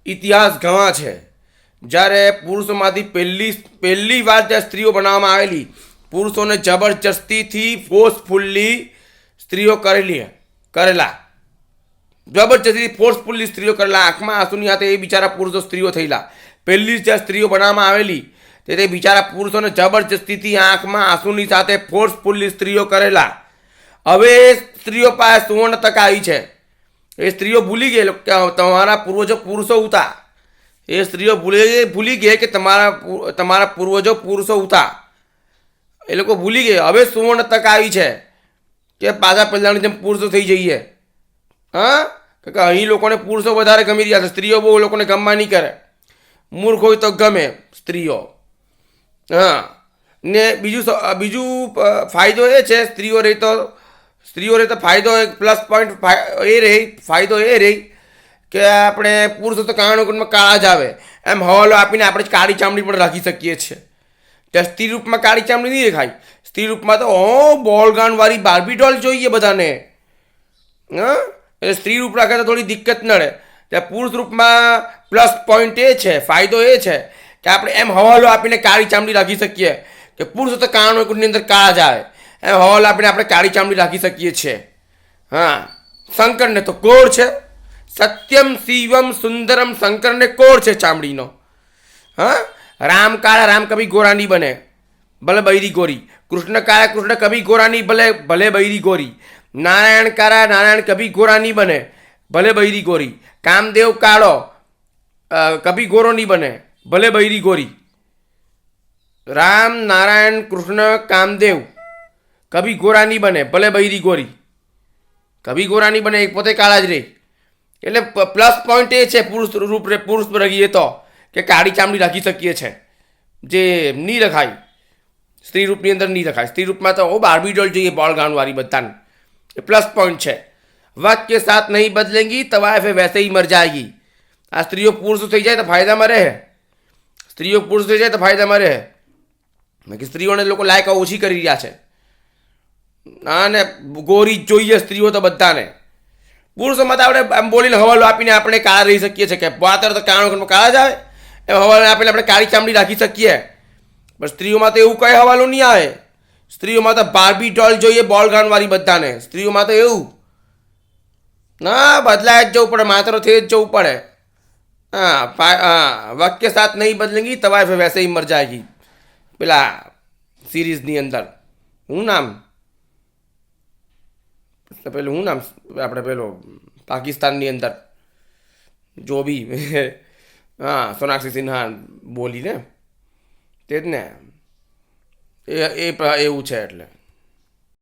ઇતિહાસ ઘણા છે. જ્યારે પુરુષોમાંથી પહેલી વાર જ્યારે સ્ત્રીઓ બનાવવામાં આવેલી, પુરુષોને જબરજસ્તીથી ફોર્સફુલ્લી સ્ત્રીઓ કરેલા જબરજસ્તી ફોર્સફુલ્લી સ્ત્રીઓ કરેલા, આંખમાં આંસુની સાથે એ બિચારા પુરુષો સ્ત્રીઓ થયેલા. પહેલી જ્યારે સ્ત્રીઓ બનાવવામાં આવેલી તે બિચારા પુરુષોને જબરજસ્તીથી આંખમાં આંસુની સાથે ફોર્સફુલ્લી સ્ત્રીઓ કરેલા. હવે સ્ત્રીઓ પાસે સુવર્ણ તક આવી છે. એ સ્ત્રીઓ ભૂલી ગઈ કે તમારા પૂર્વજો પુરુષો હતા. એ સ્ત્રીઓ ભૂલી ગઈ કે તમારા પૂર્વજો પુરુષો હતા. એ લોકો ભૂલી ગયા. હવે સુવર્ણ તક આવી છે કે પાછા પહેલાંની જેમ પુરુષો થઈ જઈએ. હા, કે અહીં લોકોને પુરુષો વધારે ગમી રહ્યા છે, સ્ત્રીઓ બહુ લોકોને ગમવા નહીં કરે. મૂર્ખ હોય તો ગમે સ્ત્રીઓ. હા, ને બીજું ફાયદો એ છે સ્ત્રીઓ રહી તો ફાયદો પ્લસ પોઈન્ટ ફાયદો એ રહી કે આપણે પુરુષો તો કારણોમાં કાળા જ આવે, એમ હવાલો આપીને આપણે કાળી ચામડી પણ રાખી શકીએ છીએ. ત્યાં સ્ત્રી રૂપમાં કાળી ચામડી નહીં દેખાય. સ્ત્રી રૂપમાં તો બોલગાનવાળી બાર્બી ડોલ જોઈએ બધાને. હા, એટલે સ્ત્રી રૂપ રાખે તો થોડી દિક્કત નડે. ત્યાં પુરુષ રૂપમાં પ્લસ પોઈન્ટ એ છે, ફાયદો એ છે કે આપણે એમ હવાલો આપીને કાળી ચામડી રાખી શકીએ કે પુરુષો તો કારણોની અંદર કાળા જ આવે, એમ હવાલો આપીને આપણે કાળી ચામડી રાખી શકીએ છીએ. હા, શંકરને તો કોર છે. સત્યમ શિવમ સુંદરમ, શંકરને કોર છે ચામડીનો. હા, રામ કાળા, રામ કભી ગોરા નહીં બને, ભલે બૈરી ગોરી. કૃષ્ણ કાળા, કૃષ્ણ કભી ગોરા નહીં, ભલે બૈરી ગોરી. નારાયણ કાળા, નારાયણ કભી ગોરા નહીં બને, ભલે બૈરી ગોરી. કામદેવ કાળો, કભી ગોરો નહીં બને, ભલે બૈરી ગોરી. રામ, નારાયણ, કૃષ્ણ, કામદેવ કભી ગોરા નહીં બને, ભલે બૈરી ગોરી. કભી ગોરા નહીં બને, એક પોતે કાળા જ રહે. એટલે પ્લસ પોઈન્ટ એ છે પુરુષ રહીએ તો કે કાળી ચામડી રાખી શકીએ છીએ, જે નહીં રખાય સ્ત્રી રૂપની અંદર નહીં રખાય. સ્ત્રી રૂપમાં તો બાર્બી ડોલ જોઈએ બોલગાનવાળી બધાને. એ પ્લસ પોઈન્ટ છે. વक्त के साथ नहीं बदलेंगी तवायफ वैसे ही मर जाएगी. આ સ્ત્રીઓ પુરુષ થઈ જાય તો ફાયદામાં રહે. સ્ત્રીઓ પુરુષ થઈ જાય તો ફાયદામાં રહે. બાકી સ્ત્રીઓને લોકો લાયક ઓછી કરી રહ્યા છે. અને ગોરી જોઈએ સ્ત્રીઓ તો બધાને. પુરુષોમાં તો આપણે આમ બોલીને હવાલો આપીને આપણે કાળા રહી શકીએ છીએ કે વાતર તો કારણો કાળા જ આવે, એમ હવાલો આપીને આપણે કાળી ચામડી રાખી શકીએ. પણ સ્ત્રીઓમાં તો એવું કંઈ હવાલો નહીં આવે. સ્ત્રીઓમાં તો બાર્બી ડોલ જોઈએ બોલગાનવાળી બધાને. સ્ત્રીઓમાં તો એવું ના બદલાય જ જવું પડે, માત્ર થઈ જ જવું પડે. હા, વक्त के साथ नहीं बदलेंगी तवायफ वैसे ही मर जाएगी. પેલા સિરીઝની અંદર હું નામ આપણે પેલો પાકિસ્તાનની અંદર જો બી હા સોનાક્ષી સિન્હા બોલી ને તે જ ને, એ એવું છે. એટલે